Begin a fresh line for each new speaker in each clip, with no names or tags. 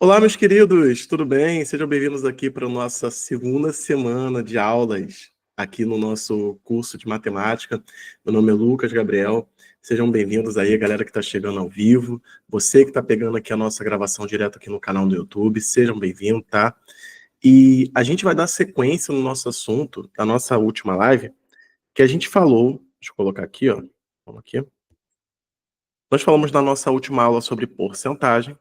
Olá, meus queridos, tudo bem? Sejam bem-vindos aqui para a nossa segunda semana de aulas aqui no nosso curso de matemática. Meu nome é Lucas Gabriel. Sejam bem-vindos aí, a galera que está chegando ao vivo. Você que está pegando aqui a nossa gravação direto aqui no canal do YouTube, sejam bem-vindos, tá? E a gente vai dar sequência no nosso assunto da nossa última live, que a gente falou, deixa eu colocar aqui, ó. Vamos aqui. Nós falamos na nossa última aula sobre porcentagem.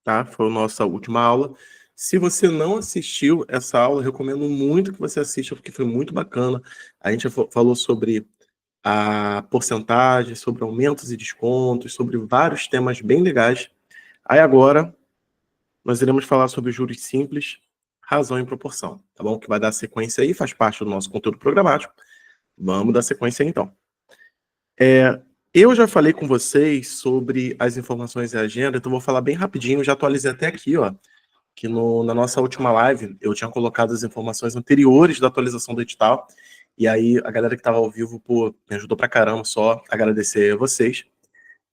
Tá? Foi a nossa última aula. Se você não assistiu essa aula, eu recomendo muito que você assista, porque foi muito bacana. A gente falou sobre a porcentagem, sobre aumentos e descontos, sobre vários temas bem legais. Aí agora, nós iremos falar sobre juros simples, razão e proporção, tá bom? Que vai dar sequência aí, faz parte do nosso conteúdo programático. Vamos dar sequência aí, então. Eu já falei com vocês sobre as informações e agenda, então vou falar bem rapidinho, já atualizei até aqui, ó, que na nossa última live eu tinha colocado as informações anteriores da atualização do edital, e aí a galera que estava ao vivo, pô, me ajudou pra caramba, só agradecer a vocês.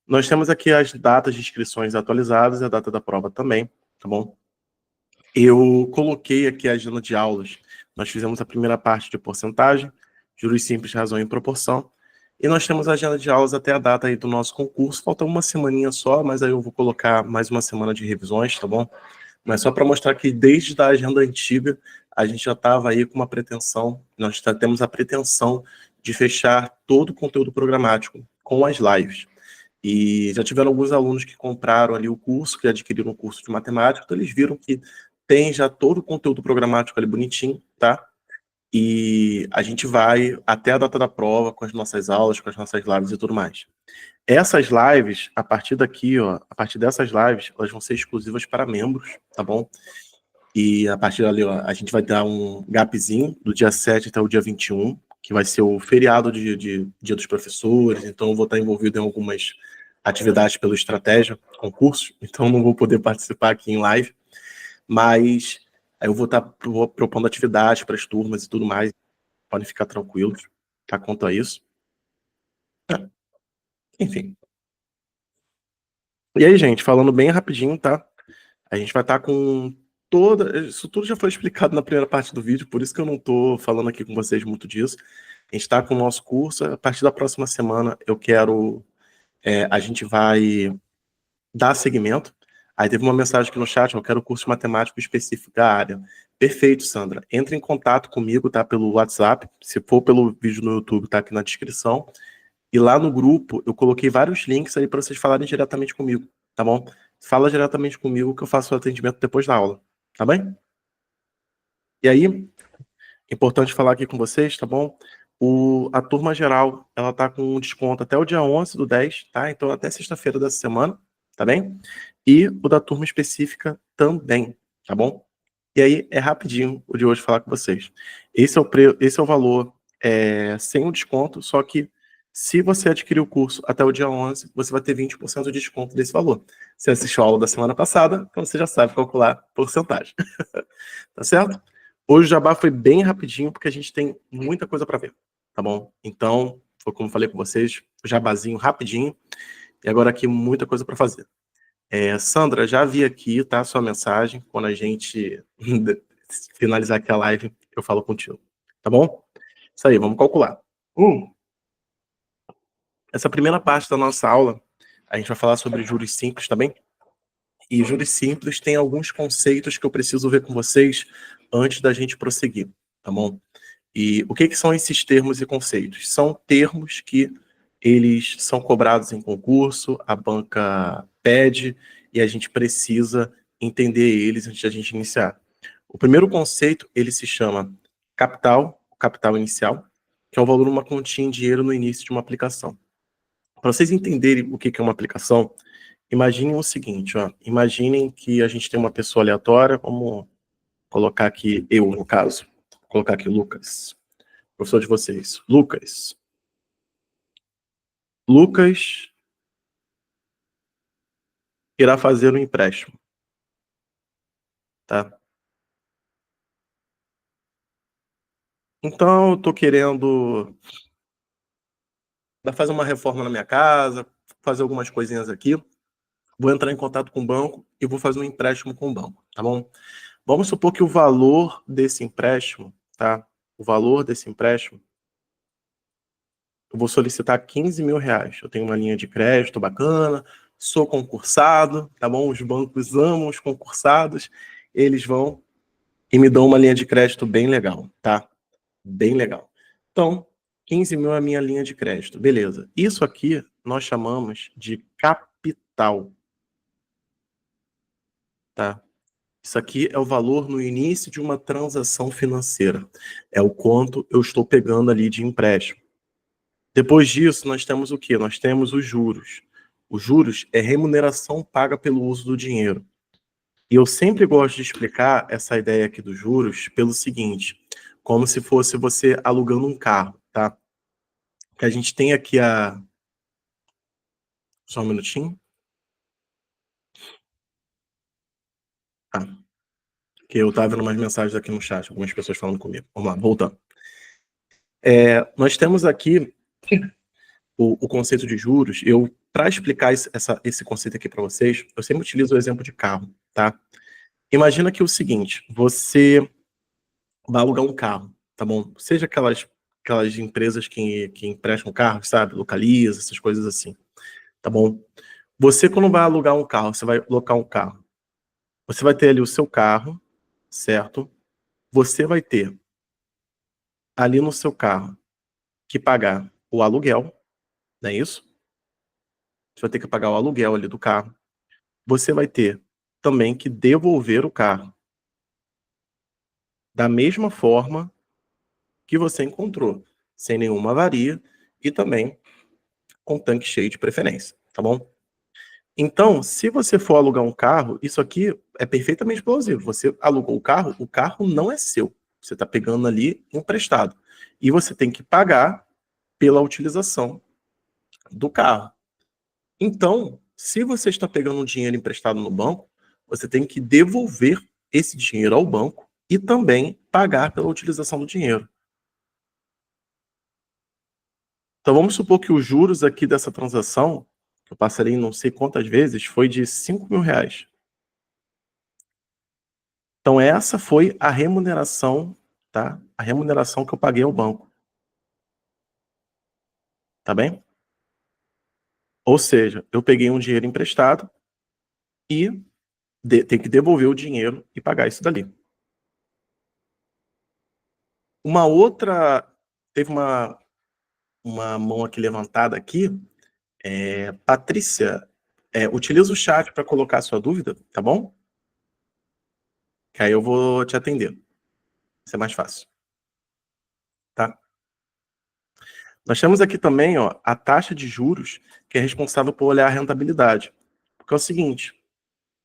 Nós temos aqui as datas de inscrições atualizadas e a data da prova também, tá bom? Eu coloquei aqui a agenda de aulas. Nós fizemos a primeira parte de porcentagem, juros simples, razão e proporção, e nós temos a agenda de aulas até a data aí do nosso concurso. Falta uma semaninha só, mas aí eu vou colocar mais uma semana de revisões, tá bom? Mas só para mostrar que desde a agenda antiga a gente já estava aí com uma pretensão, nós já temos a pretensão de fechar todo o conteúdo programático com as lives. E já tiveram alguns alunos que compraram ali o curso, que adquiriram o curso de matemática, então eles viram que tem já todo o conteúdo programático ali bonitinho, tá? E a gente vai até a data da prova com as nossas aulas, com as nossas lives e tudo mais. Essas lives, a partir daqui, ó, a partir dessas lives, elas vão ser exclusivas para membros, tá bom? E a partir dali, ó, a gente vai dar um gapzinho do dia 7 até o dia 21, que vai ser o feriado de Dia dos Professores, então eu vou estar envolvido em algumas atividades pelo Estratégia, concursos, então não vou poder participar aqui em live, mas aí eu vou estar propondo atividades para as turmas e tudo mais, podem ficar tranquilos, tá? Quanto a isso. Enfim. E aí, gente, falando bem rapidinho, tá? A gente vai estar com toda. Isso tudo já foi explicado na primeira parte do vídeo, por isso que eu não estou falando aqui com vocês muito disso. A gente está com o nosso curso. A partir da próxima semana, eu quero. A gente vai dar seguimento. Aí teve uma mensagem aqui no chat: eu quero curso matemático específico da área. Perfeito, Sandra. Entre em contato comigo, tá? Pelo WhatsApp. Se for pelo vídeo no YouTube, tá aqui na descrição. E lá no grupo, eu coloquei vários links aí para vocês falarem diretamente comigo, tá bom? Fala diretamente comigo que eu faço o atendimento depois da aula, tá bem? E aí, importante falar aqui com vocês, tá bom? A turma geral, ela tá com um desconto até o dia 11 do 10, tá? Então até sexta-feira dessa semana, tá bem? E o da turma específica também, tá bom? E aí, é rapidinho o de hoje falar com vocês. Esse é o valor sem o desconto, só que se você adquirir o curso até o dia 11, você vai ter 20% de desconto desse valor. Você assistiu a aula da semana passada, então você já sabe calcular porcentagem. Tá certo? Hoje o jabá foi bem rapidinho, porque a gente tem muita coisa para ver, tá bom? Então, foi como eu falei com vocês, jabazinho rapidinho, e agora aqui muita coisa para fazer. Sandra, já vi aqui, tá, sua mensagem. Quando a gente finalizar aqui a live, eu falo contigo. Tá bom? Isso aí, vamos calcular. Essa primeira parte da nossa aula, a gente vai falar sobre juros simples também. E juros simples tem alguns conceitos que eu preciso ver com vocês antes da gente prosseguir, tá bom? E o que que são esses termos e conceitos? São termos que eles são cobrados em concurso, a banca pede e a gente precisa entender eles antes de a gente iniciar. O primeiro conceito, ele se chama capital, capital inicial, que é o valor de uma continha em dinheiro no início de uma aplicação. Para vocês entenderem o que que é uma aplicação, imaginem o seguinte, ó, imaginem que a gente tem uma pessoa aleatória, vamos colocar aqui eu, no caso, vou colocar aqui Lucas, professor de vocês. Lucas irá fazer um empréstimo, tá? Então, eu tô querendo para fazer uma reforma na minha casa, fazer algumas coisinhas aqui, vou entrar em contato com o banco e vou fazer um empréstimo com o banco, tá bom? Vamos supor que o valor desse empréstimo, tá? O valor desse empréstimo, eu vou solicitar 15 mil reais. Eu tenho uma linha de crédito bacana, sou concursado, tá bom? Os bancos amam os concursados, eles vão e me dão uma linha de crédito bem legal, tá? Bem legal. Então, 15 mil é a minha linha de crédito, beleza. Isso aqui nós chamamos de capital, tá? Isso aqui é o valor no início de uma transação financeira. É o quanto eu estou pegando ali de empréstimo. Depois disso, nós temos o quê? Nós temos os juros. Os juros é remuneração paga pelo uso do dinheiro. E eu sempre gosto de explicar essa ideia aqui dos juros pelo seguinte, como se fosse você alugando um carro, tá? Que a gente tem aqui a... Só um minutinho. Tá. Que eu estava vendo umas mensagens aqui no chat, algumas pessoas falando comigo. Vamos lá, voltando. Nós temos aqui o conceito de juros. Para explicar esse conceito aqui para vocês, eu sempre utilizo o exemplo de carro, tá? Imagina que é o seguinte, você vai alugar um carro, tá bom? Seja aquelas empresas que emprestam carros, sabe? Localiza, essas coisas assim, tá bom? Você, quando vai alugar um carro, você vai locar um carro, você vai ter ali o seu carro, certo? Você vai ter ali no seu carro que pagar o aluguel, não é isso? Você vai ter que pagar o aluguel ali do carro. Você vai ter também que devolver o carro da mesma forma que você encontrou, sem nenhuma avaria e também com tanque cheio de preferência, tá bom? Então, se você for alugar um carro, isso aqui é perfeitamente plausível. Você alugou o carro não é seu. Você está pegando ali emprestado. E você tem que pagar pela utilização do carro. Então, se você está pegando um dinheiro emprestado no banco, você tem que devolver esse dinheiro ao banco e também pagar pela utilização do dinheiro. Então, vamos supor que os juros aqui dessa transação, que eu passarei não sei quantas vezes, foi de 5 mil reais. Então, essa foi a remuneração, tá? A remuneração que eu paguei ao banco. Tá bem? Ou seja, eu peguei um dinheiro emprestado e tenho que devolver o dinheiro e pagar isso dali. Uma outra... Teve uma mão aqui levantada aqui. Patrícia, utiliza o chat para colocar a sua dúvida, tá bom? Que aí eu vou te atender. Isso é mais fácil. Tá? Nós temos aqui também, ó, a taxa de juros, que é responsável por olhar a rentabilidade. Porque é o seguinte,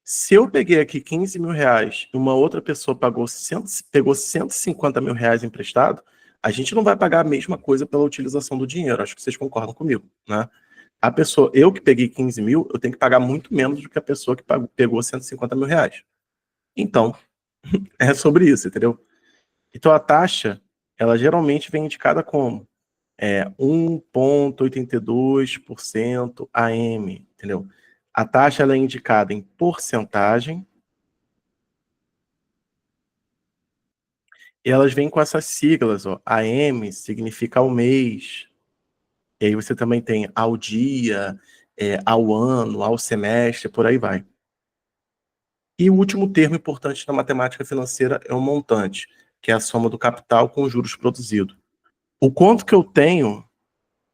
se eu peguei aqui 15 mil reais e uma outra pessoa pegou 150 mil reais emprestado, a gente não vai pagar a mesma coisa pela utilização do dinheiro. Acho que vocês concordam comigo, né? Eu que peguei 15 mil, eu tenho que pagar muito menos do que a pessoa que pegou 150 mil reais. Então, é sobre isso, entendeu? Então, a taxa, ela geralmente vem indicada como 1,82% AM, entendeu? A taxa ela é indicada em porcentagem e elas vêm com essas siglas, ó. AM significa ao mês, e aí você também tem ao dia, ao ano, ao semestre, por aí vai. E o último termo importante na matemática financeira é o montante, que é a soma do capital com os juros produzidos. O quanto que eu tenho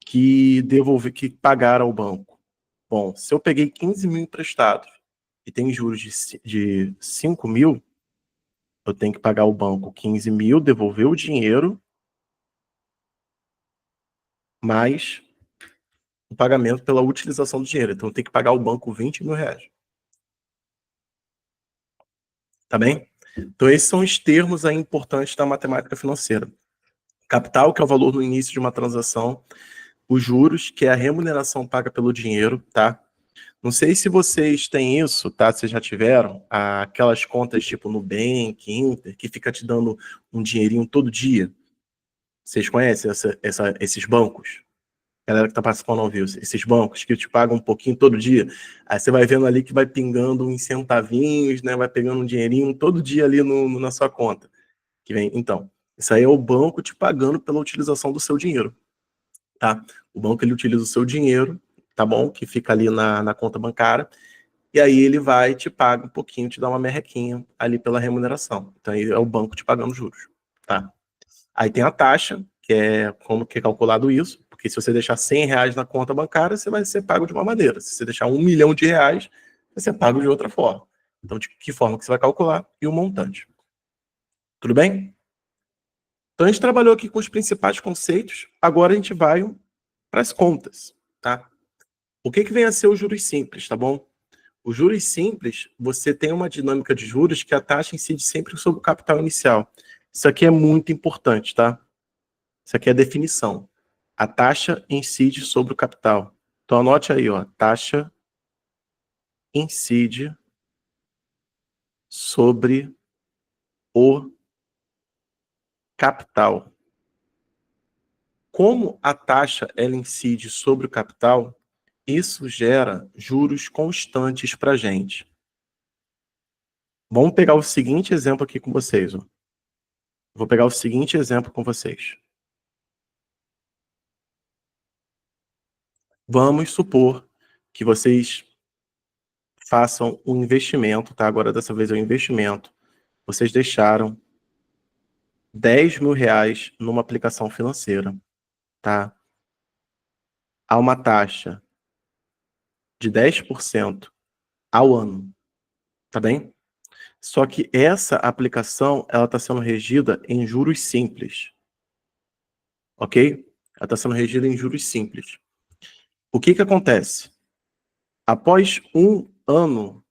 que devolver, que pagar ao banco? Bom, se eu peguei 15 mil emprestados e tem juros de 5 mil, eu tenho que pagar ao banco 15 mil, devolver o dinheiro, mais o pagamento pela utilização do dinheiro. Então, eu tenho que pagar ao banco 20 mil reais. Tá bem? Então, esses são os termos aí importantes da matemática financeira. Capital, que é o valor no início de uma transação. Os juros, que é a remuneração paga pelo dinheiro, tá? Não sei se vocês têm isso, tá? Se já tiveram aquelas contas tipo Nubank, Inter, que fica te dando um dinheirinho todo dia. Vocês conhecem esses bancos? Galera que está participando ao vivo, esses bancos que te pagam um pouquinho todo dia, aí você vai vendo ali que vai pingando uns centavinhos, né? Vai pegando um dinheirinho todo dia ali na sua conta. Que vem, então, isso aí é o banco te pagando pela utilização do seu dinheiro, tá? O banco ele utiliza o seu dinheiro, tá bom? Que fica ali na conta bancária, e aí ele vai te paga um pouquinho, te dá uma merrequinha ali pela remuneração. Então aí é o banco te pagando juros, tá? Aí tem a taxa, que é como que é calculado isso, porque se você deixar R$ 100 na conta bancária, você vai ser pago de uma maneira. Se você deixar R$ 1 milhão, vai ser pago de outra forma. Então, de que forma que você vai calcular e o montante. Tudo bem? Então, a gente trabalhou aqui com os principais conceitos, agora a gente vai para as contas, tá? O que vem a ser os juros simples, tá bom? Os juros simples, você tem uma dinâmica de juros que a taxa incide sempre sobre o capital inicial. Isso aqui é muito importante, tá? Isso aqui é a definição. A taxa incide sobre o capital. Então, anote aí, ó. Taxa incide sobre o capital. Como a taxa ela incide sobre o capital, isso gera juros constantes para a gente. Vamos pegar o seguinte exemplo aqui com vocês. Ó. Vou pegar o seguinte exemplo com vocês. Vamos supor que vocês façam um investimento, tá? Agora dessa vez é um investimento. Vocês deixaram R$ 10.000 numa aplicação financeira, tá? Há uma taxa de 10% ao ano, tá bem? Só que essa aplicação, ela está sendo regida em juros simples, ok? Ela está sendo regida em juros simples. O que acontece? Após um ano,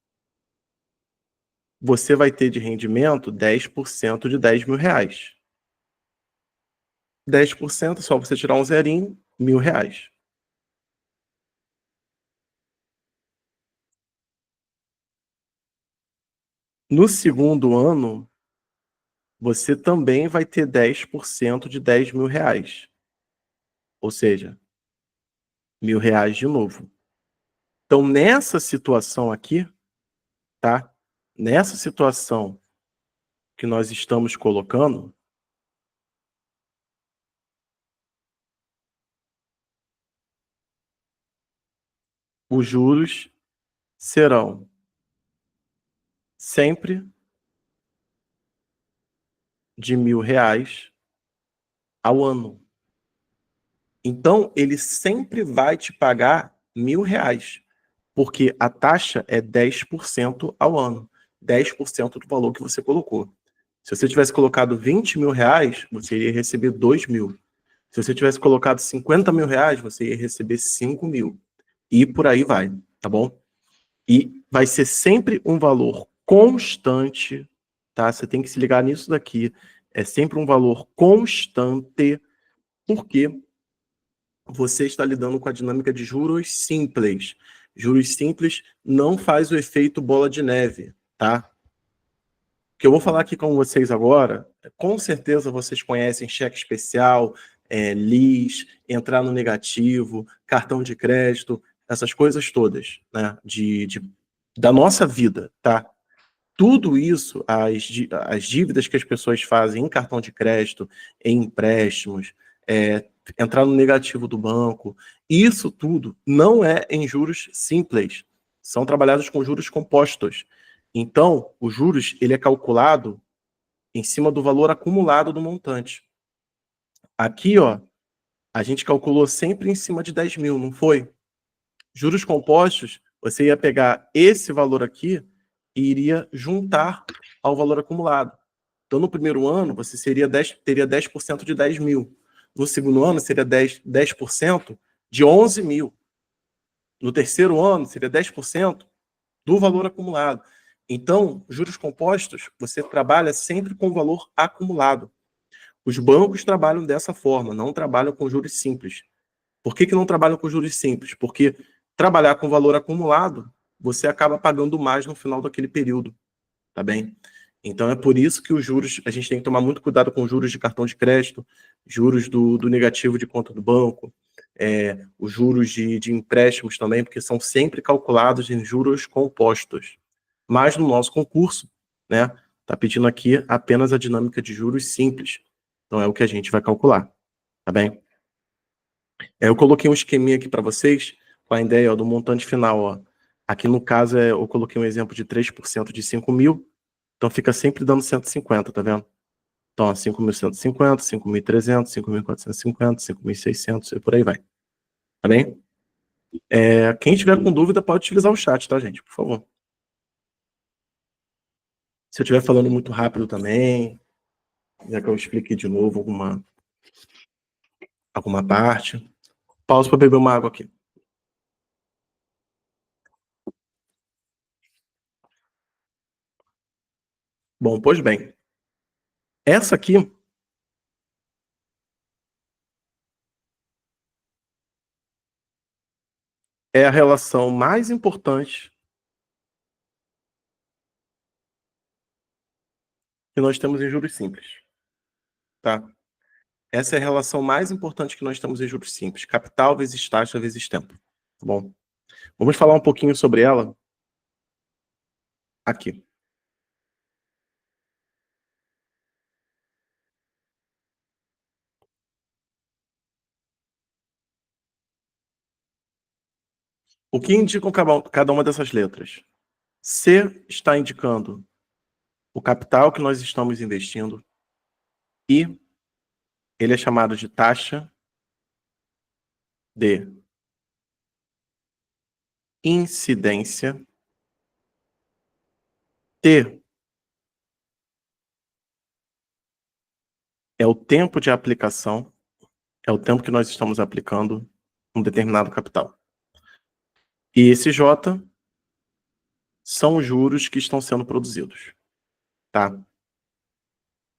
você vai ter de rendimento 10% de R$ 10.000. 10%, só você tirar um zerinho, R$ 1.000. No segundo ano, você também vai ter 10% de R$ 10.000. Ou seja, R$ 1.000 de novo. Então, nessa situação aqui, tá? Nessa situação que nós estamos colocando, os juros serão sempre de R$ 1.000 ao ano. Então, ele sempre vai te pagar R$ 1.000, porque a taxa é 10% ao ano. 10% do valor que você colocou. Se você tivesse colocado R$ 20.000, você iria receber 2.000. Se você tivesse colocado R$ 50.000, você ia receber 5.000. E por aí vai, tá bom? E vai ser sempre um valor constante, tá? Você tem que se ligar nisso daqui. É sempre um valor constante, porque você está lidando com a dinâmica de juros simples. Juros simples não faz o efeito bola de neve, tá? O que eu vou falar aqui com vocês agora, com certeza vocês conhecem cheque especial, LIS, entrar no negativo, cartão de crédito, essas coisas todas, né? Da nossa vida, tá? Tudo isso, as dívidas que as pessoas fazem em cartão de crédito, em empréstimos, entrar no negativo do banco, isso tudo não é em juros simples, são trabalhados com juros compostos. Então, o juros ele é calculado em cima do valor acumulado do montante. Aqui, ó, a gente calculou sempre em cima de 10.000, não foi? Juros compostos, você ia pegar esse valor aqui e iria juntar ao valor acumulado. Então, no primeiro ano, você teria 10% de 10.000. No segundo ano, seria 10% de 11.000. No terceiro ano, seria 10% do valor acumulado. Então, juros compostos, você trabalha sempre com o valor acumulado. Os bancos trabalham dessa forma, não trabalham com juros simples. Por que não trabalham com juros simples? Porque trabalhar com valor acumulado, você acaba pagando mais no final daquele período, tá bem? Então é por isso que os juros, a gente tem que tomar muito cuidado com os juros de cartão de crédito, juros do negativo de conta do banco, os juros de empréstimos também, porque são sempre calculados em juros compostos. Mas no nosso concurso, né, está pedindo aqui apenas a dinâmica de juros simples. Então é o que a gente vai calcular, tá bem? Eu coloquei um esqueminha aqui para vocês, com a ideia, ó, do montante final. Ó. Aqui no caso, eu coloquei um exemplo de 3% de 5 mil, então fica sempre dando 150, tá vendo? Então, ó, 5.150, 5.300, 5.450, 5.600 e por aí vai. Tá bem? Quem tiver com dúvida pode utilizar o chat, tá, gente? Por favor. Se eu estiver falando muito rápido também, já que eu expliquei de novo alguma parte. Pausa para beber uma água aqui. Bom, pois bem. Essa aqui é a relação mais importante que nós temos em juros simples, tá? Essa é a relação mais importante que nós temos em juros simples. Capital vezes taxa vezes tempo. Tá bom? Vamos falar um pouquinho sobre ela aqui. O que indicam cada uma dessas letras? C está indicando o capital que nós estamos investindo e ele é chamado de taxa de incidência. T é o tempo de aplicação, é o tempo que nós estamos aplicando um determinado capital. E esse J são os juros que estão sendo produzidos, tá?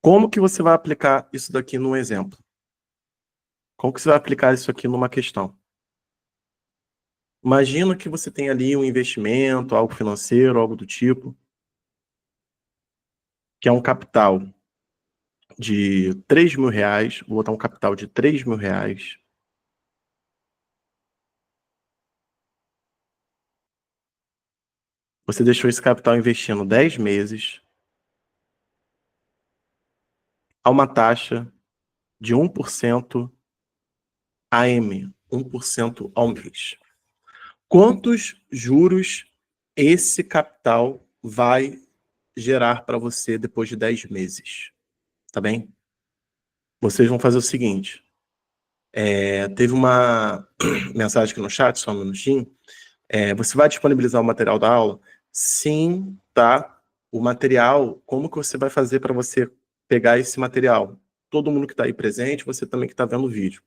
Como que você vai aplicar isso daqui num exemplo? Como que você vai aplicar isso aqui numa questão? Imagina que você tem ali um investimento, algo financeiro, algo do tipo, que é um capital de R$3.000, vou botar um capital de R$3.000. Você deixou esse capital investindo 10 meses a uma taxa de 1% AM, 1% ao mês. Quantos juros esse capital vai gerar para você depois de 10 meses? Tá bem? Vocês vão fazer o seguinte. Teve uma mensagem aqui no chat, só um minutinho. Você vai disponibilizar o material da aula? Sim, tá? O material, como que você vai fazer para você pegar esse material? Todo mundo que está aí presente, você também que está vendo o vídeo.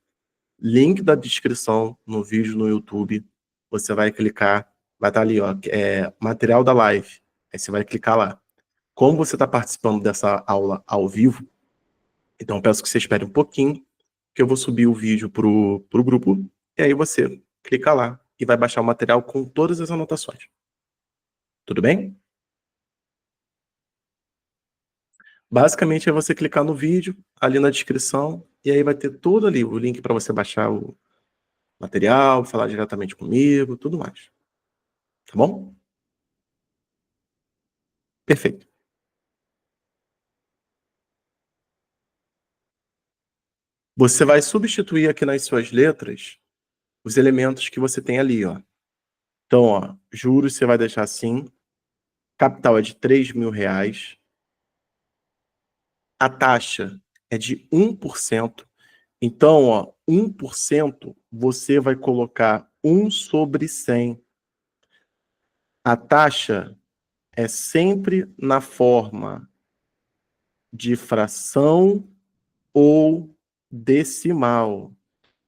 Link da descrição no vídeo no YouTube. Você vai clicar, vai estar ali, ó, material da live. Aí você vai clicar lá. Como você está participando dessa aula ao vivo, então peço que você espere um pouquinho, que eu vou subir o vídeo pro grupo, e aí você clica lá e vai baixar o material com todas as anotações. Tudo bem? Basicamente é você clicar no vídeo, ali na descrição, e aí vai ter tudo ali, o link para você baixar o material, falar diretamente comigo, tudo mais. Tá bom? Perfeito. Você vai substituir aqui nas suas letras os elementos que você tem ali, ó. Então, ó, juros você vai deixar assim, capital é de R$3.000, a taxa é de 1%. Então, ó, 1% você vai colocar 1 sobre 100. A taxa é sempre na forma de fração ou decimal.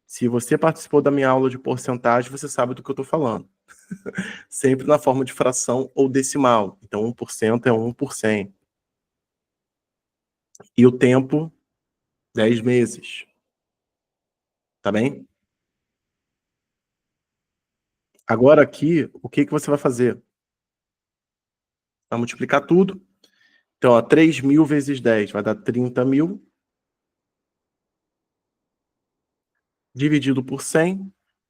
Se você participou da minha aula de porcentagem, você sabe do que eu estou falando. Sempre na forma de fração ou decimal. Então, 1% é 1%. E o tempo, 10 meses. Tá bem? Agora aqui, o que você vai fazer? Vai multiplicar tudo. Então, ó, 3.000 vezes 10 vai dar 30.000. Dividido por 100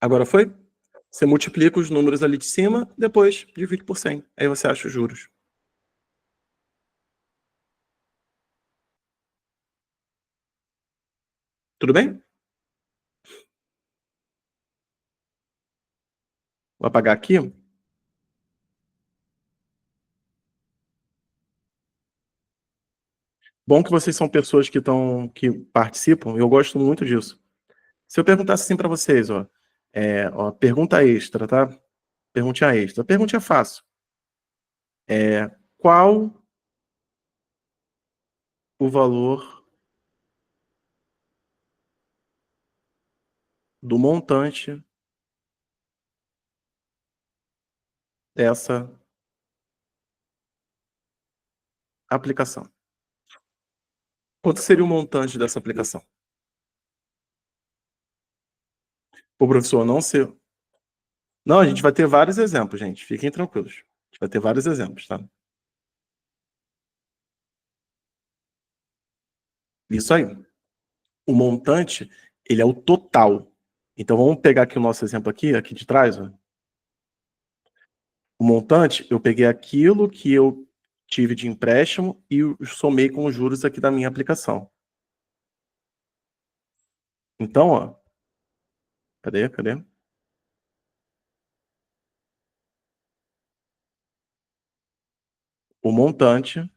Agora foi? Você multiplica os números ali de cima, depois divide por 100. Aí você acha os juros. Tudo bem? Vou apagar aqui. Bom que vocês são pessoas que participam, eu gosto muito disso. Se eu perguntasse assim para vocês, ó, pergunta extra, tá? Perguntinha extra. Perguntinha fácil. Qual o valor do montante dessa aplicação? Quanto seria o montante dessa aplicação? O professor não ser. Não, a gente vai ter vários exemplos, gente. Fiquem tranquilos. A gente vai ter vários exemplos, tá? Isso aí. O montante, ele é o total. Então vamos pegar aqui o nosso exemplo aqui de trás, ó. O montante, eu peguei aquilo que eu tive de empréstimo e somei com os juros aqui da minha aplicação. Então, ó, cadê? O montante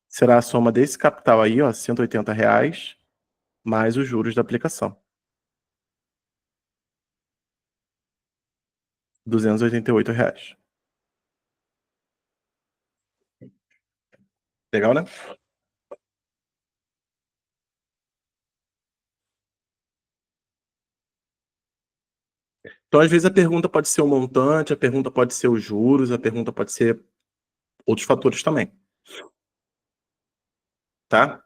será a soma desse capital aí, ó, R$ 180, mais os juros da aplicação. R$ 288. Legal, né? Então, às vezes, a pergunta pode ser o montante, a pergunta pode ser os juros, a pergunta pode ser outros fatores também, tá?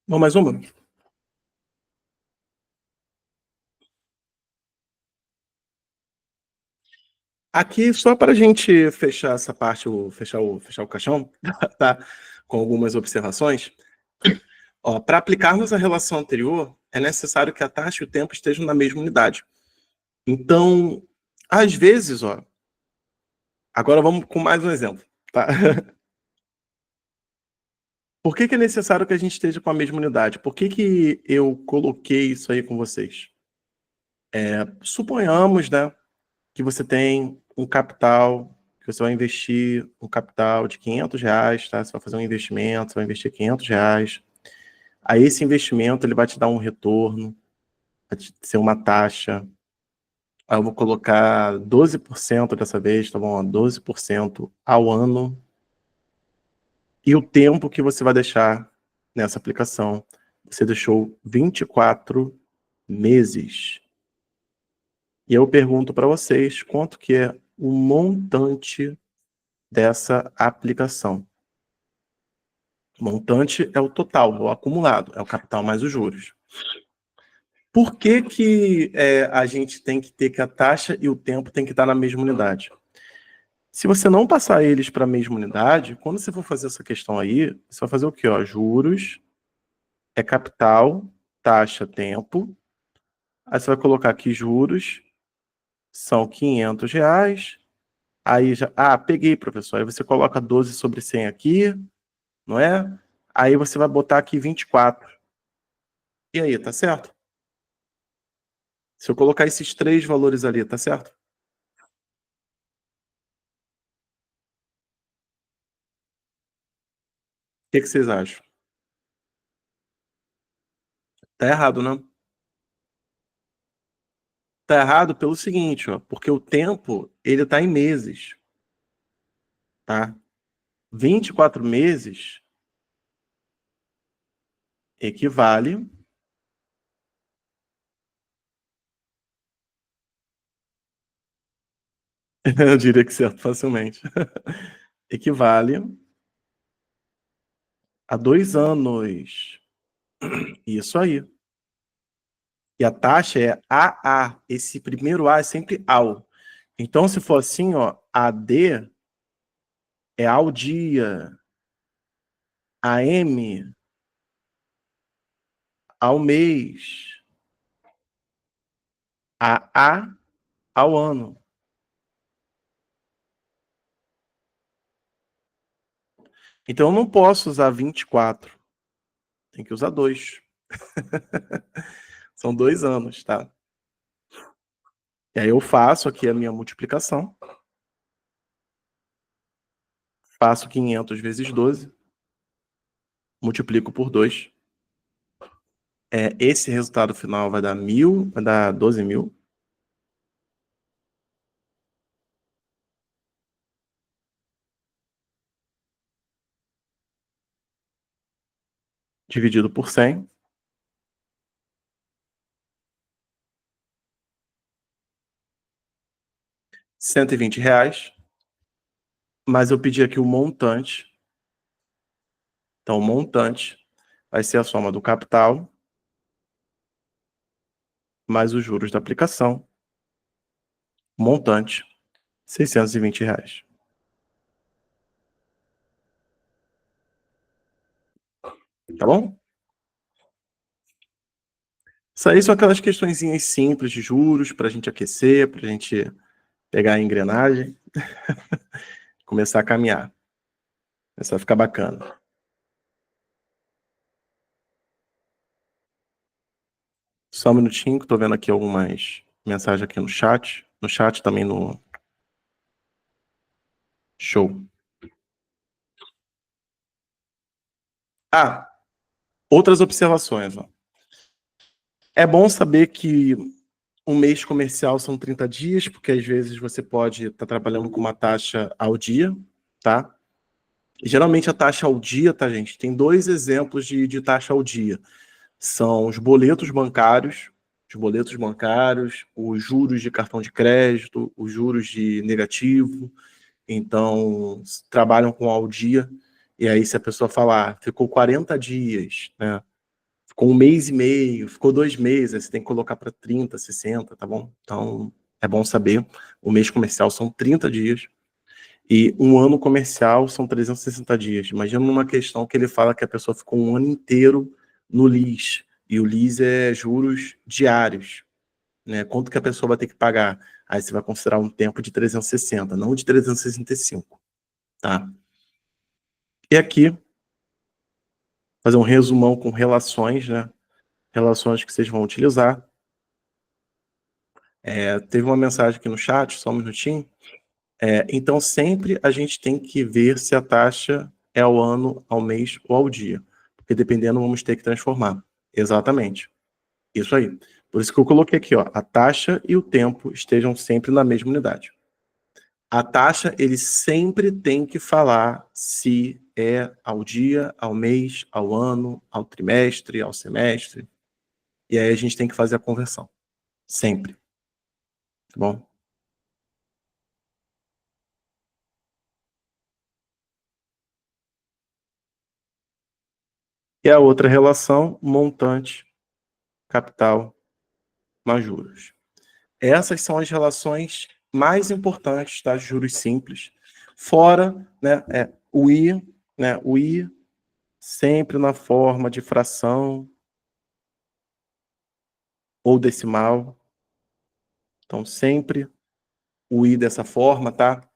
Vamos mais uma? Aqui, só para a gente fechar essa parte, fechar o caixão, tá? Com algumas observações. Para aplicarmos a relação anterior, é necessário que a taxa e o tempo estejam na mesma unidade. Então, às vezes, agora vamos com mais um exemplo, tá? Por que é necessário que a gente esteja com a mesma unidade? Por que eu coloquei isso aí com vocês? Suponhamos, né, que você tem um capital, que você vai investir um capital de R$ 500, tá? Você vai fazer um investimento, você vai investir R$ 500. Aí esse investimento ele vai te dar um retorno, vai te ser uma taxa. Aí eu vou colocar 12% dessa vez, tá bom? 12% ao ano. E o tempo que você vai deixar nessa aplicação. Você deixou 24 meses. E eu pergunto para vocês quanto que é o montante dessa aplicação. O montante é o total, o acumulado, é o capital mais os juros. Por que a gente tem que ter que a taxa e o tempo tem que estar na mesma unidade? Se você não passar eles para a mesma unidade, quando você for fazer essa questão aí, você vai fazer o quê? Juros é capital, taxa, tempo. Aí você vai colocar aqui juros, são R$ 500. Aí já, peguei, professor. Aí você coloca 12 sobre 100 aqui, não é? Aí você vai botar aqui 24. E aí, tá certo? Se eu colocar esses três valores ali, tá certo? O que vocês acham? Tá errado, né? Tá errado pelo seguinte, porque o tempo, ele tá em meses, tá? 24 meses equivale, eu diria que certo, facilmente, equivale a 2 anos. Isso aí. E a taxa é AA. Esse primeiro A é sempre AU. Então, se for assim, ó, AD é ao dia, AM ao mês, AA ao ano. Então, eu não posso usar 24, tem que usar 2. São 2 anos, tá? E aí eu faço aqui a minha multiplicação, faço 500 vezes 12, multiplico por 2. Esse resultado final vai dar 1.000, vai dar 12.000. Dividido por 100. R$ 120. Mas eu pedi aqui o montante. Então, o montante vai ser a soma do capital mais os juros da aplicação. Montante, R$ 620. Tá bom? Isso aí são aquelas questõezinhas simples de juros para a gente aquecer, para a gente pegar a engrenagem, começar a caminhar. Começar a ficar bacana. Só um minutinho, que estou vendo aqui algumas mensagens aqui no chat. No chat também no... Show. Ah, outras observações. Ó. É bom saber que um mês comercial são 30 dias, porque às vezes você pode estar trabalhando com uma taxa ao dia, tá? Geralmente a taxa ao dia, tá, gente? Tem 2 exemplos de taxa ao dia. São os boletos bancários, os juros de cartão de crédito, os juros de negativo. Então, trabalham com ao dia. E aí, se a pessoa falar, ficou 40 dias, né? Ficou 1 mês e meio, ficou 2 meses, você tem que colocar para 30, 60, tá bom? Então, é bom saber. O mês comercial são 30 dias. E um ano comercial são 360 dias. Imagina numa questão que ele fala que a pessoa ficou um ano inteiro no LIS. E o LIS é juros diários. Né? Quanto que a pessoa vai ter que pagar? Aí você vai considerar um tempo de 360, não de 365. Tá? E aqui, fazer um resumão com relações, né? Relações que vocês vão utilizar. Teve uma mensagem aqui no chat, só um minutinho. Então, sempre a gente tem que ver se a taxa é ao ano, ao mês ou ao dia. Porque dependendo, vamos ter que transformar. Exatamente. Isso aí. Por isso que eu coloquei aqui, ó, a taxa e o tempo estejam sempre na mesma unidade. A taxa, ele sempre tem que falar se é ao dia, ao mês, ao ano, ao trimestre, ao semestre. E aí a gente tem que fazer a conversão. Sempre. Tá bom? E a outra relação, montante, capital, mais juros. Essas são as relações mais importantes das juros simples. Fora, né, o I, né, o I sempre na forma de fração ou decimal. Então, sempre o I dessa forma, tá?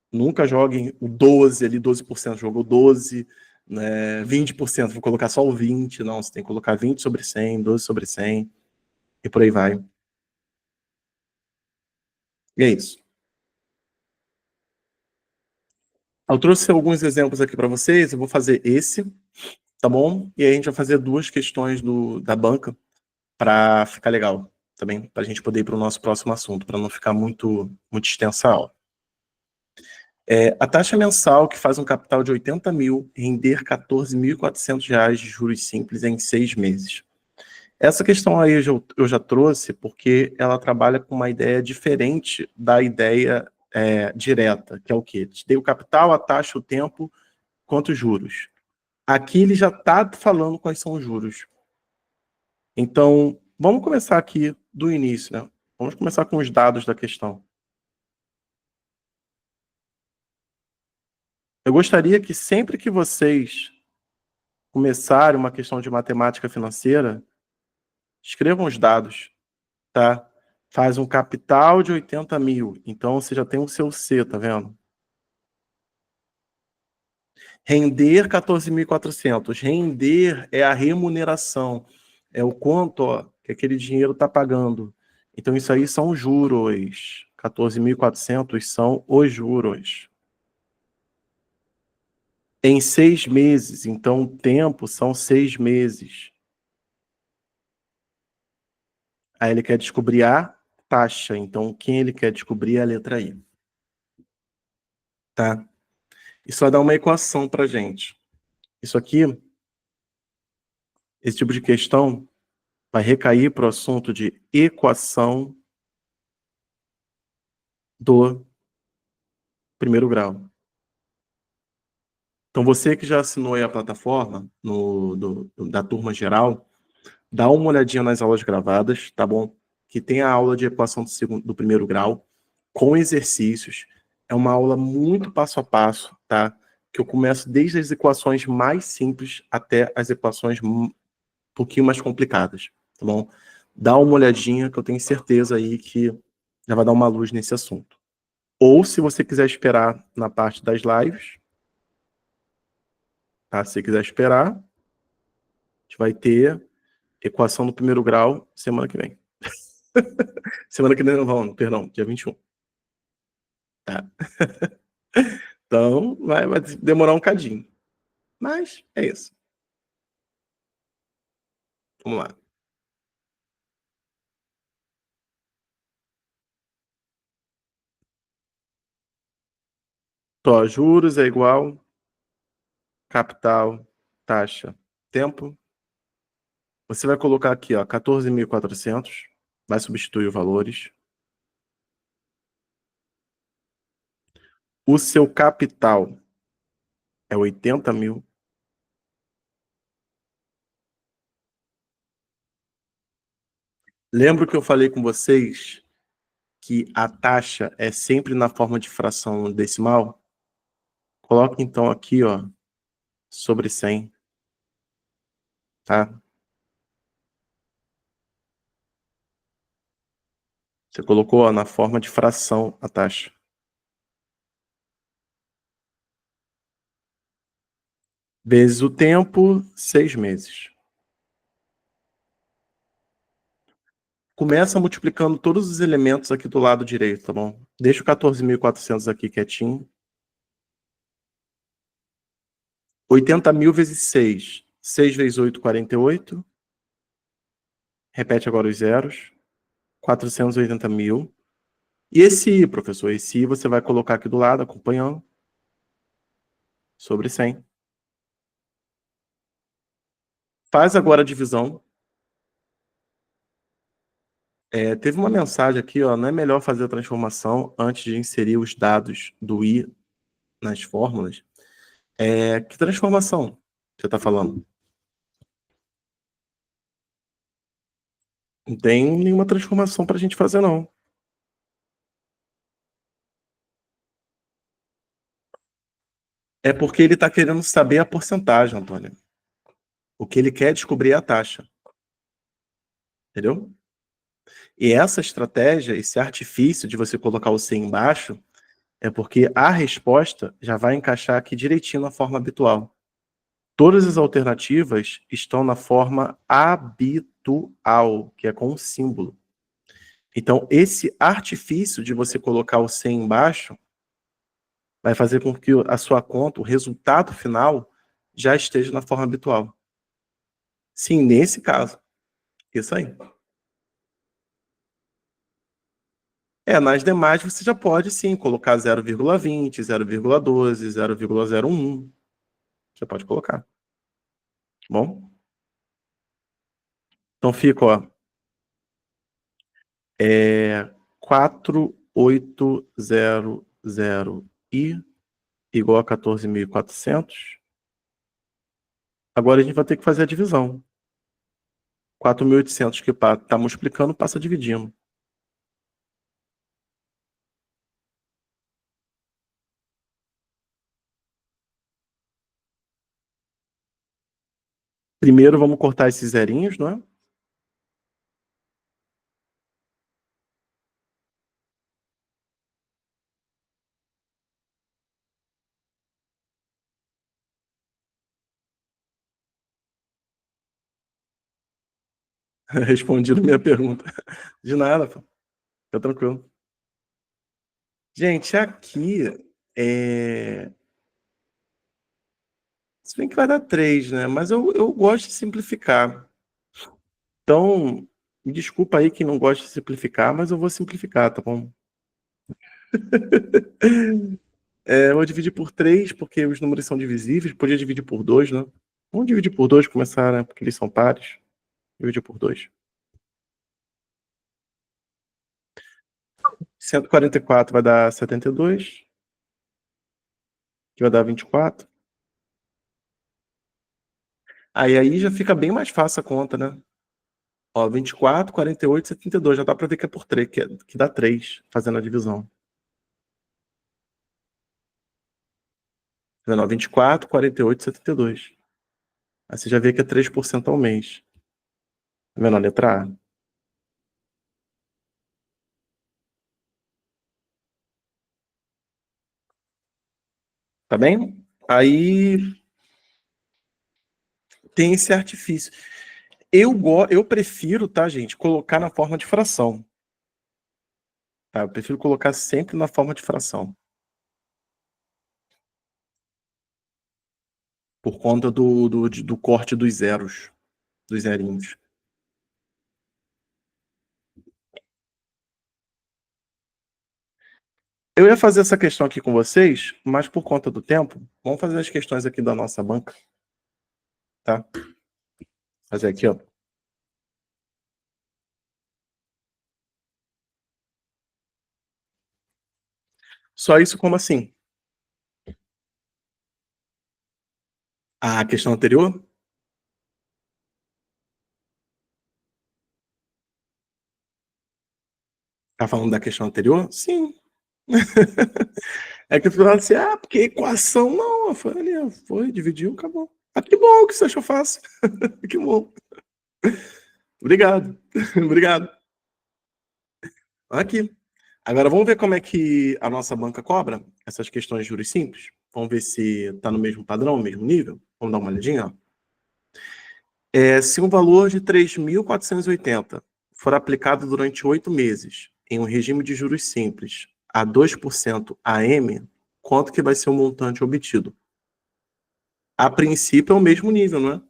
Nunca joguem o 12 ali, 12%, jogou 12, né, 20%, vou colocar só o 20, não, você tem que colocar 20 sobre 100, 12 sobre 100, e por aí vai. E é isso. Eu trouxe alguns exemplos aqui para vocês, eu vou fazer esse, tá bom? E aí a gente vai fazer 2 questões da banca para ficar legal, também, para a gente poder ir para o nosso próximo assunto, para não ficar muito extensa a aula. A taxa mensal que faz um capital de 80 mil render R$ 14.400 de juros simples em 6 meses. Essa questão aí eu já trouxe porque ela trabalha com uma ideia diferente da ideia direta, que é o quê? Te dei o capital, a taxa, o tempo, quantos juros. Aqui ele já está falando quais são os juros. Então, vamos começar aqui do início, né? Vamos começar com os dados da questão. Eu gostaria que sempre que vocês começarem uma questão de matemática financeira, escrevam os dados, tá? Faz um capital de 80 mil, então você já tem o seu C, tá vendo? Render 14.400. Render é a remuneração, é o quanto ó, que aquele dinheiro está pagando. Então isso aí são juros. 14.400 são os juros. Em 6 meses, então o tempo são 6 meses. Aí ele quer descobrir a taxa, então quem ele quer descobrir é a letra I. Tá? Isso vai dar uma equação para gente. Isso aqui, esse tipo de questão, vai recair para o assunto de equação do primeiro grau. Então, você que já assinou aí a plataforma da turma geral, dá uma olhadinha nas aulas gravadas, tá bom? Que tem a aula de equação do primeiro grau, com exercícios. É uma aula muito passo a passo, tá? Que eu começo desde as equações mais simples até as equações um pouquinho mais complicadas, tá bom? Dá uma olhadinha que eu tenho certeza aí que já vai dar uma luz nesse assunto. Ou se você quiser esperar na parte das lives, tá? Se você quiser esperar, a gente vai ter equação do primeiro grau semana que vem. Semana que vem não, perdão, dia 21. Tá? Então, vai demorar um cadinho. Mas é isso. Vamos lá. Então, juros é igual capital, taxa, tempo. Você vai colocar aqui, ó, 14.400, vai substituir os valores. O seu capital é 80 mil. Lembro que eu falei com vocês que a taxa é sempre na forma de fração decimal? Coloque então aqui, ó, sobre 100, tá? Você colocou, ó, na forma de fração a taxa. Vezes o tempo, 6 meses. Começa multiplicando todos os elementos aqui do lado direito, tá bom? Deixa o 14.400 aqui quietinho. 80 mil vezes 6. 6 vezes 8, 48. Repete agora os zeros. 480 mil. E esse I, professor? Esse I você vai colocar aqui do lado, acompanhando. Sobre 100. Faz agora a divisão. Teve uma mensagem aqui, ó, não é melhor fazer a transformação antes de inserir os dados do I nas fórmulas? Que transformação você está falando? Não tem nenhuma transformação para a gente fazer, não. É porque ele está querendo saber a porcentagem, Antônio. O que ele quer é descobrir a taxa. Entendeu? E essa estratégia, esse artifício de você colocar o C embaixo, é porque a resposta já vai encaixar aqui direitinho na forma habitual. Todas as alternativas estão na forma habitual, que é com um símbolo. Então, esse artifício de você colocar o C embaixo vai fazer com que a sua conta, o resultado final, já esteja na forma habitual. Sim, nesse caso. Isso aí. Nas demais você já pode sim colocar 0,20, 0,12, 0,01. Você pode colocar. Bom? Então fica, ó. 4800i igual a 14.400. Agora a gente vai ter que fazer a divisão. 4.800 que está multiplicando, passa dividindo. Primeiro vamos cortar esses zerinhos, não é? Respondido minha pergunta. De nada, pô. Fica tranquilo. Gente, aqui é. Se bem que vai dar 3, né? Mas eu gosto de simplificar. Então, me desculpa aí quem não gosta de simplificar, mas eu vou simplificar, tá bom? Eu vou dividir por 3, porque os números são divisíveis. Podia dividir por 2, né? Vamos dividir por 2, começar, né? Porque eles são pares. Dividir por 2. 144 vai dar 72, que vai dar 24. Aí já fica bem mais fácil a conta, né? Ó, 24, 48, 72. Já dá pra ver que é por 3, que dá 3, fazendo a divisão. Tá vendo? Ó, 24, 48, 72. Aí você já vê que é 3% ao mês. Tá vendo a letra A? Tá bem? Aí tem esse artifício. Eu prefiro, tá, gente, colocar na forma de fração. Tá? Eu prefiro colocar sempre na forma de fração. Por conta do corte dos zeros, dos zerinhos. Eu ia fazer essa questão aqui com vocês, mas por conta do tempo, vamos fazer as questões aqui da nossa banca, tá? Fazer aqui, ó. Só isso como assim? A questão anterior? Tá falando da questão anterior? Sim. É que eu falei assim, porque equação não. Eu falei, foi, dividiu, acabou. Ah, que bom que você achou fácil. Que bom. Obrigado. Obrigado. Aqui. Agora vamos ver como é que a nossa banca cobra essas questões de juros simples. Vamos ver se está no mesmo padrão, no mesmo nível. Vamos dar uma olhadinha, ó. Se um valor de 3.480 for aplicado durante 8 meses em um regime de juros simples a 2% AM, quanto que vai ser o montante obtido? A princípio é o mesmo nível, não é?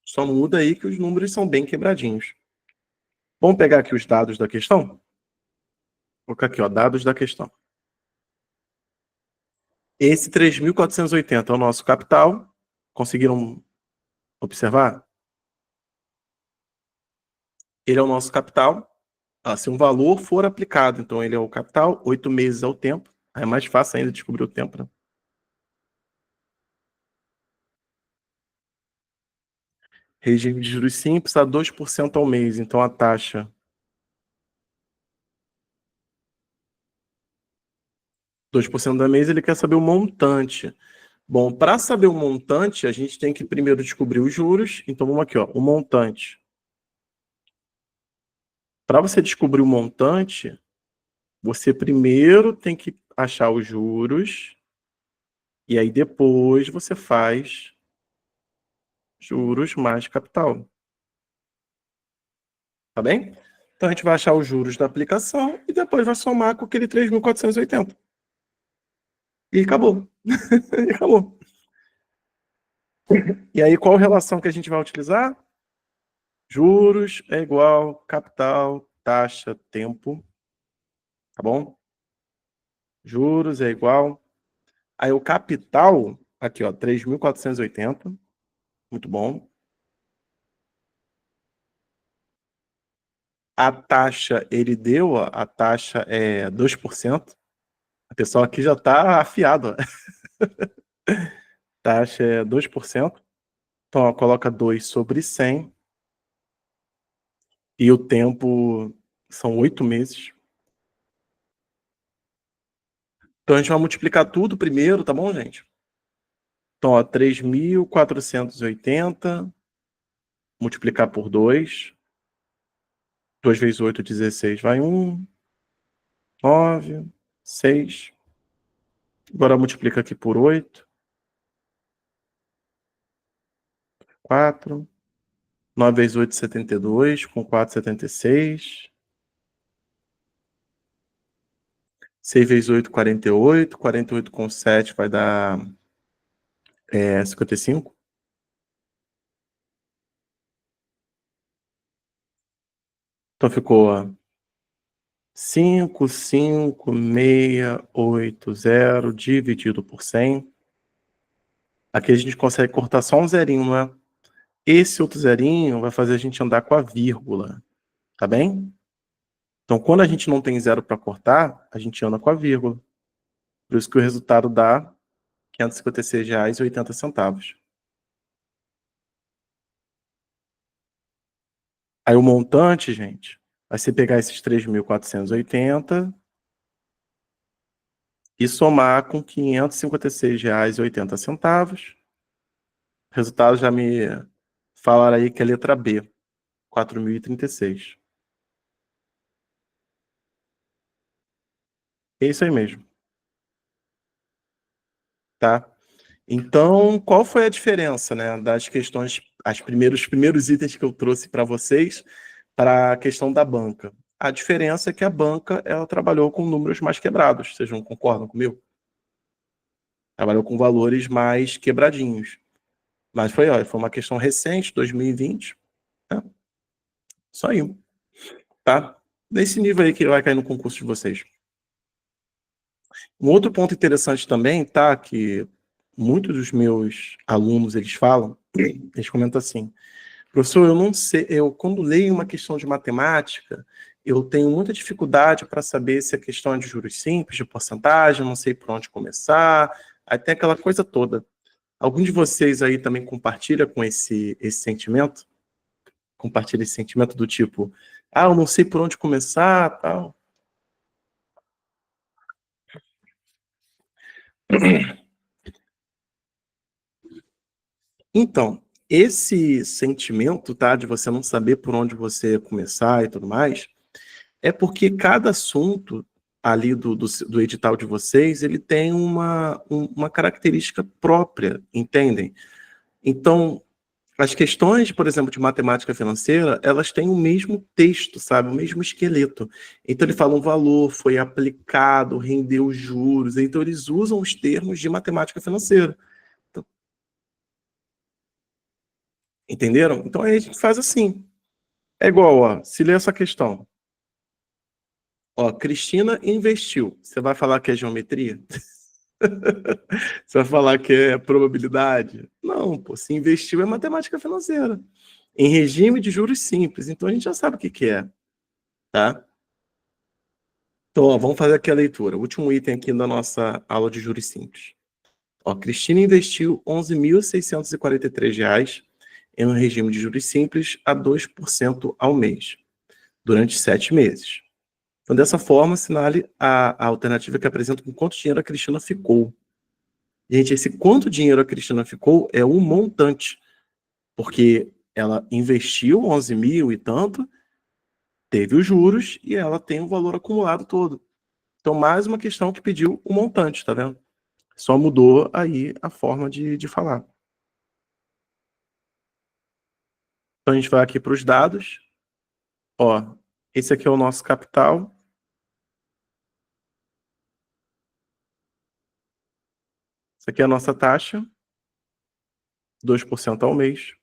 Só muda aí que os números são bem quebradinhos. Vamos pegar aqui os dados da questão? Vou colocar aqui, ó, dados da questão. Esse 3.480 é o nosso capital. Conseguiram observar? Ele é o nosso capital. Se um valor for aplicado, então ele é o capital, 8 meses é o tempo. Aí é mais fácil ainda descobrir o tempo, né? Regime de juros simples a 2% ao mês. Então a taxa 2% ao mês, ele quer saber o montante. Bom, para saber o montante, a gente tem que primeiro descobrir os juros. Então vamos aqui, ó, o montante. Para você descobrir o montante, você primeiro tem que achar os juros e aí depois você faz juros mais capital. Tá bem? Então a gente vai achar os juros da aplicação e depois vai somar com aquele 3.480. E acabou. E acabou. E aí qual relação que a gente vai utilizar? Juros é igual capital, taxa, tempo. Tá bom? Juros é igual. Aí o capital, aqui ó, 3.480. Muito bom. A taxa, ele deu, ó, a taxa é 2%. A pessoa aqui já está afiado, ó. Taxa é 2%. Então, ó, coloca 2 sobre 100. E o tempo são 8 meses. Então, a gente vai multiplicar tudo primeiro, tá bom, gente? Então, ó, 3.480 multiplicar por 2. 2 vezes 8, 16. Vai 1, 9, 6. Agora multiplica aqui por 8. 4. 9 vezes 8, 72. Com 4, 76. 6 vezes 8, 48. 48 com 7 vai dar 55. Então ficou 5,5680 dividido por 100. Aqui a gente consegue cortar só um zerinho, não é? Esse outro zerinho vai fazer a gente andar com a vírgula, tá bem? Então, quando a gente não tem zero para cortar, a gente anda com a vírgula. Por isso que o resultado dá R$ 556,80. Aí o montante, gente, vai ser pegar esses 3.480 e somar com R$ 556,80. O resultado já me falaram aí que é a letra B, 4.036. É isso aí mesmo, tá? Então, qual foi a diferença, né, das questões, os primeiros itens que eu trouxe para vocês para a questão da banca? A diferença é que a banca, ela trabalhou com números mais quebrados, vocês não concordam comigo? Trabalhou com valores mais quebradinhos. Mas foi uma questão recente, 2020, né? Isso aí, tá? Nesse nível aí que vai cair no concurso de vocês. Um outro ponto interessante também, tá, que muitos dos meus alunos, eles comentam assim: professor, eu não sei, eu quando leio uma questão de matemática, eu tenho muita dificuldade para saber se a questão é de juros simples, de porcentagem, não sei por onde começar, aí tem aquela coisa toda. Algum de vocês aí também compartilha com esse sentimento? Compartilha esse sentimento do tipo, eu não sei por onde começar, tal. Então, esse sentimento, tá, de você não saber por onde você começar e tudo mais, é porque cada assunto ali do edital de vocês, ele tem uma característica própria, entendem? Então, as questões, por exemplo, de matemática financeira, elas têm o mesmo texto, sabe? O mesmo esqueleto. Então, ele fala um valor, foi aplicado, rendeu juros. Então, eles usam os termos de matemática financeira. Então, entenderam? Então, aí a gente faz assim. É igual, ó, se ler essa questão. Ó, Cristina investiu. Você vai falar que é geometria? Você vai falar que é probabilidade? Não, pô, se investiu é matemática financeira. Em regime de juros simples. Então, a gente já sabe o que que é, tá? Então, ó, vamos fazer aqui a leitura. O último item aqui da nossa aula de juros simples. Ó, Cristina investiu R$ 11.643 em um regime de juros simples a 2% ao mês, durante 7 meses. Então, dessa forma, assinale a alternativa que apresenta com quanto dinheiro a Cristina ficou. Gente, esse quanto dinheiro a Cristina ficou é um montante, porque ela investiu 11 mil e tanto, teve os juros e ela tem o valor acumulado todo. Então, mais uma questão que pediu o montante, tá vendo? Só mudou aí a forma de falar. Então, a gente vai aqui para os dados. Ó, esse aqui é o nosso capital. Isso aqui é a nossa taxa, 2% ao mês.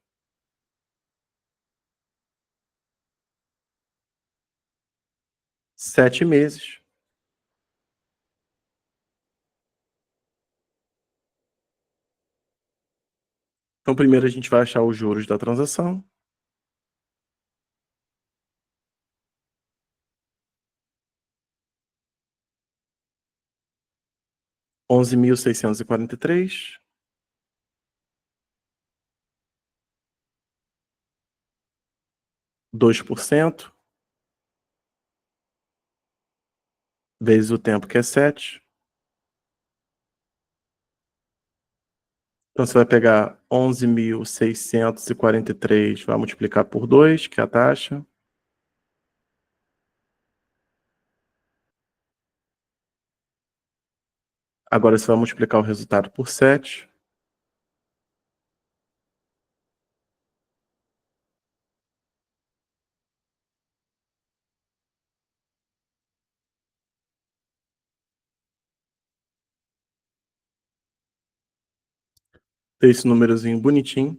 7 meses. Então, primeiro a gente vai achar os juros da transação. R$ 11.643. 2%, vezes o tempo, que é 7. Então, você vai pegar 11.643, vai multiplicar por 2, que é a taxa. Agora, você vai multiplicar o resultado por 7. Esse númerozinho bonitinho,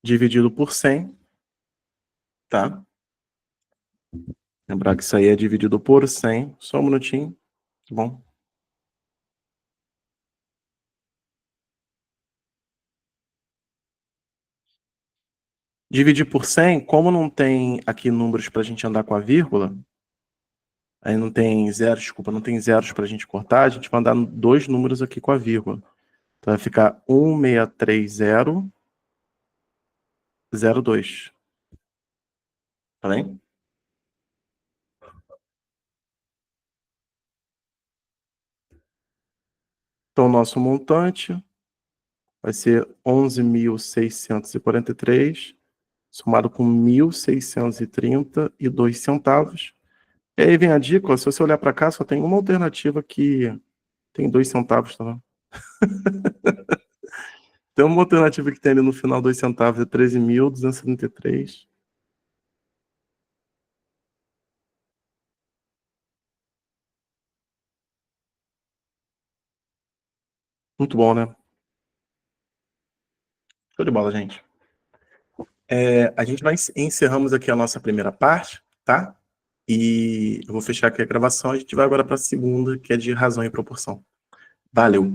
dividido por 100, tá? Lembrar que isso aí é dividido por 100. Só um minutinho, tá bom? Dividir por 100, como não tem aqui números para a gente andar com a vírgula, aí não tem zeros, desculpa, não tem zeros para a gente cortar, a gente vai andar dois números aqui com a vírgula. Então vai ficar 163002. Tá bem? Então o nosso montante vai ser 11.643, somado com 1.630 e 2 centavos. E aí vem a dica, ó, se você olhar para cá, só tem uma alternativa que tem 2 centavos, tá vendo? Tem uma alternativa que tem ali no final 2 centavos, é 13.273. Muito bom, né? Show de bola, gente. A gente vai encerramos aqui a nossa primeira parte, tá? E eu vou fechar aqui a gravação. A gente vai agora para a segunda, que é de razão e proporção. Valeu!